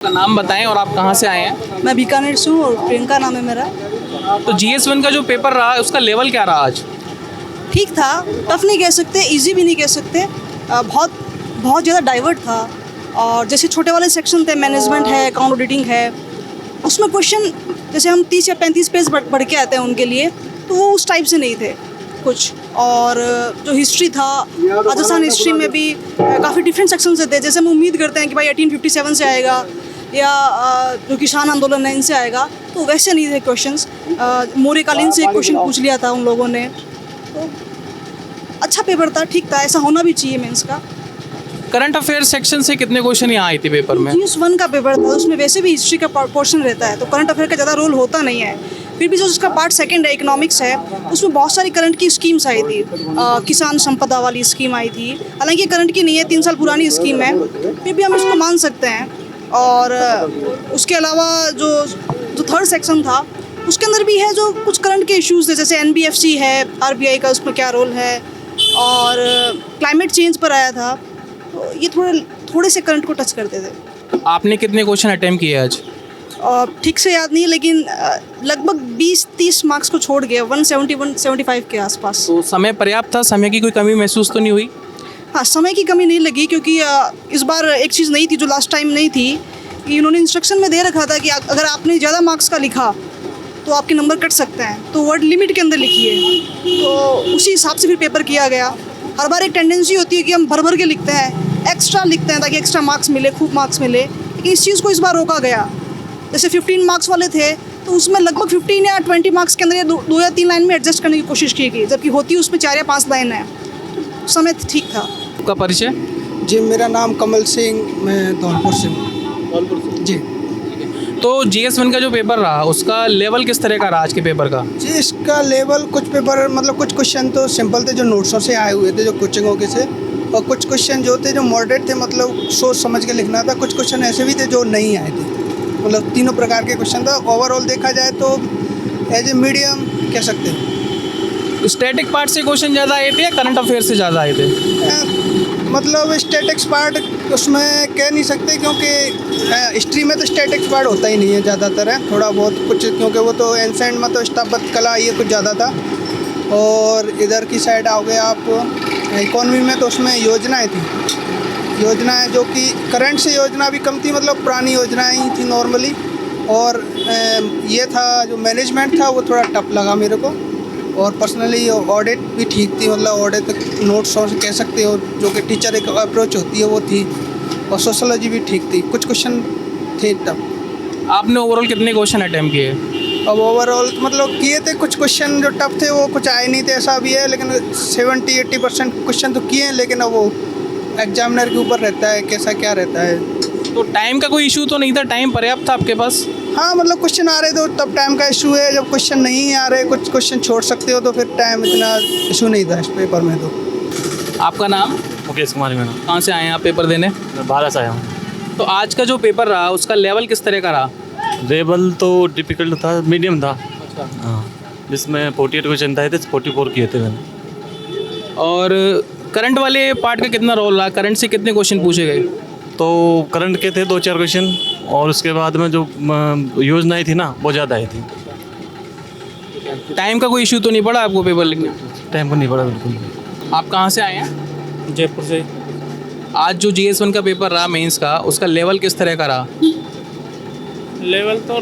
का नाम बताएं और आप कहाँ से आए हैं? मैं बीकानेर से हूँ और प्रियंका नाम है मेरा। तो GS1 का जो पेपर रहा उसका लेवल क्या रहा आज? ठीक था, टफ नहीं कह सकते, इजी भी नहीं कह सकते। बहुत बहुत ज़्यादा डाइवर्ट था। और जैसे छोटे वाले सेक्शन थे, मैनेजमेंट है, अकाउंट ऑडिटिंग है, उसमें क्वेश्चन जैसे हम 30 या 35 पेज बढ़ के आते हैं उनके लिए, तो वो उस टाइप से नहीं थे कुछ। और जो हिस्ट्री था, राजस्थान हिस्ट्री में भी काफ़ी डिफरेंट सेक्शन से थे। जैसे हम उम्मीद करते हैं कि भाई 1857 से आएगा या जो किसान आंदोलन है इनसे आएगा, तो वैसे नहीं थे क्वेश्चंस। मौर्यकालीन से एक क्वेश्चन पूछ लिया था उन लोगों ने। तो अच्छा पेपर था, ठीक था, ऐसा होना भी चाहिए मेंस का। करंट अफेयर सेक्शन से कितने क्वेश्चन यहाँ आए थे पेपर में? GS1 का पेपर था, उसमें वैसे भी हिस्ट्री का पोर्शन रहता है, तो करंट अफेयर का ज़्यादा रोल होता नहीं है। फिर भी जो उसका पार्ट सेकंड है, इकोनॉमिक्स है, उसमें बहुत सारी करंट की स्कीम्स आई थी। किसान संपदा वाली स्कीम आई थी, हालांकि करंट की नहीं है, 3 साल पुरानी स्कीम है, फिर भी हम इसको मान सकते हैं। और उसके अलावा जो थर्ड सेक्शन था, उसके अंदर भी है जो कुछ करंट के इश्यूज़ थे, जैसे NBFC है, RBI का उसमें क्या रोल है, और क्लाइमेट चेंज पर आया था। तो ये थोड़े से करंट को टच करते थे। आपने कितने क्वेश्चन अटेम्प्ट किए आज? ठीक से याद नहीं है, लेकिन लगभग 20-30 मार्क्स को छोड़ गए, 170-175 के आसपास। तो समय पर्याप्त था? समय की कोई कमी महसूस तो नहीं हुई? हाँ, समय की कमी नहीं लगी, क्योंकि इस बार एक चीज़ नहीं थी जो लास्ट टाइम नहीं थी, कि उन्होंने इंस्ट्रक्शन में दे रखा था कि अगर आपने ज़्यादा मार्क्स का लिखा तो आपके नंबर कट सकते हैं, तो वर्ड लिमिट के अंदर लिखिए। तो उसी हिसाब से फिर पेपर किया गया। हर बार एक टेंडेंसी होती है कि हम भर के लिखते हैं, एक्स्ट्रा लिखते हैं ताकि एक्स्ट्रा मार्क्स मिले, खूब मार्क्स मिले, लेकिन इस चीज़ को इस बार रोका गया। जैसे 15 मार्क्स वाले थे, तो उसमें लगभग 15 या 20 मार्क्स के अंदर ये 2 या 3 लाइन में एडजस्ट करने की कोशिश की गई, जबकि होती उसमें 4 या 5 लाइन है। समय ठीक था। आपका परिचय? जी, मेरा नाम कमल सिंह, मैं धौलपुर से हूँ। जी तो GS1 का जो पेपर रहा उसका लेवल किस तरह का रहा आज के पेपर का? जी, इसका लेवल कुछ पेपर मतलब कुछ क्वेश्चन तो सिंपल थे जो नोट्सों से आए हुए थे, जो कोचिंगों के से, और कुछ क्वेश्चन जो थे जो मॉडरेट थे, मतलब सोच समझ के लिखना था। कुछ क्वेश्चन ऐसे भी थे जो नहीं आए थे, मतलब तीनों प्रकार के क्वेश्चन था। ओवरऑल देखा जाए तो एज ए मीडियम कह सकते हैं। स्टैटिक पार्ट से क्वेश्चन ज़्यादा आए थे या करंट अफेयर से ज़्यादा आए थे? मतलब स्टैटिक्स पार्ट उसमें कह नहीं सकते, क्योंकि हिस्ट्री में तो स्टैटिक्स पार्ट होता ही नहीं है ज़्यादातर, है थोड़ा बहुत कुछ, क्योंकि वो तो एंसेंट में तो स्थापत्य कला ये कुछ ज़्यादा था। और इधर की साइड आओगे आप इकोनॉमी में, तो उसमें योजनाएं थी, योजनाएं जो कि करंट से योजना भी कम थी, मतलब पुरानी योजनाएं ही थी नॉर्मली। और ये था जो मैनेजमेंट था वो थोड़ा टफ लगा मेरे को। और पर्सनली ऑडिट भी ठीक थी, मतलब ऑडिट नोट्स और कह सकते हो, जो कि टीचर एक अप्रोच होती है वो थी। और सोशोलॉजी भी ठीक थी, कुछ क्वेश्चन थे टफ। आपने ओवरऑल कितने क्वेश्चन अटेम्प्ट किए? अब ओवरऑल मतलब किए थे, कुछ क्वेश्चन जो टफ थे वो कुछ आए नहीं थे, ऐसा भी है, लेकिन 70-80% क्वेश्चन तो किए हैं। लेकिन अब वो एग्जामिनर के ऊपर रहता है कैसा क्या रहता है। तो टाइम का कोई इशू तो नहीं था? टाइम पर्याप्त था आपके पास? हाँ, मतलब क्वेश्चन आ रहे थे तब टाइम का इशू है, जब क्वेश्चन नहीं आ रहे, कुछ क्वेश्चन छोड़ सकते हो, तो फिर टाइम इतना इशू नहीं था इस पेपर में। तो आपका नाम? मुकेश कुमार मेरा। कहाँ से आए हैं आप पेपर देने? मैं भारत से आया हूँ। तो आज का जो पेपर रहा उसका लेवल किस तरह का रहा? लेवल तो डिफिकल्ट था, मीडियम था। अच्छा। हाँ, जिसमें 48 क्वेश्चन था, 44 किए थे मैंने। और करंट वाले पार्ट का कितना रोल रहा? करंट से कितने क्वेश्चन पूछे गए? तो करंट के थे 2-4 क्वेश्चन, और उसके बाद में जो योजनाएं थी ना वो ज़्यादा आई थी। टाइम का कोई इशू तो नहीं पड़ा आपको पेपर लिखने? टाइम को नहीं पड़ा बिल्कुल। आप कहाँ से आए हैं? जयपुर से। आज जो GS1 का पेपर रहा मेंस का, उसका लेवल किस तरह का रहा? लेवल तो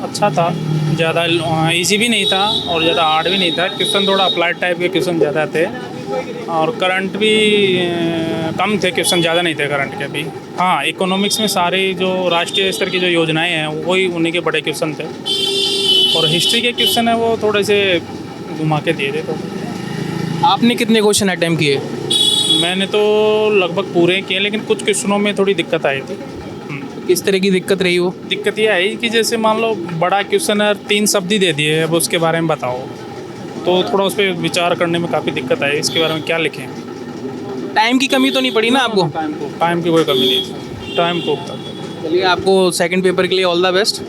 अच्छा था, ज़्यादा इजी भी नहीं था और ज़्यादा हार्ड भी नहीं था। क्वेश्चन थोड़ा अप्लाइड टाइप के क्वेश्चन ज़्यादा थे, और करंट भी कम थे, क्वेश्चन ज़्यादा नहीं थे करंट के भी। हाँ, इकोनॉमिक्स में सारी जो राष्ट्रीय स्तर की जो योजनाएं हैं वही उन्हीं के बड़े क्वेश्चन थे, और हिस्ट्री के क्वेश्चन है वो थोड़े से घुमा के दिए थे। तो आपने कितने क्वेश्चन अटेम्प्ट किए? मैंने तो लगभग पूरे किए, लेकिन कुछ क्वेश्चनों में थोड़ी दिक्कत आई थी। किस तरह की दिक्कत रही वो? दिक्कत ये आई कि जैसे मान लो बड़ा क्वेश्चन है, 3 शब्द ही दे दिए, अब उसके बारे में बताओ, तो थोड़ा उस पर विचार करने में काफ़ी दिक्कत आई, इसके बारे में क्या लिखें। टाइम की कमी तो नहीं पड़ी ना आपको? टाइम की कोई कमी नहीं थी, टाइम खूब था। चलिए, आपको सेकंड पेपर के लिए ऑल द बेस्ट।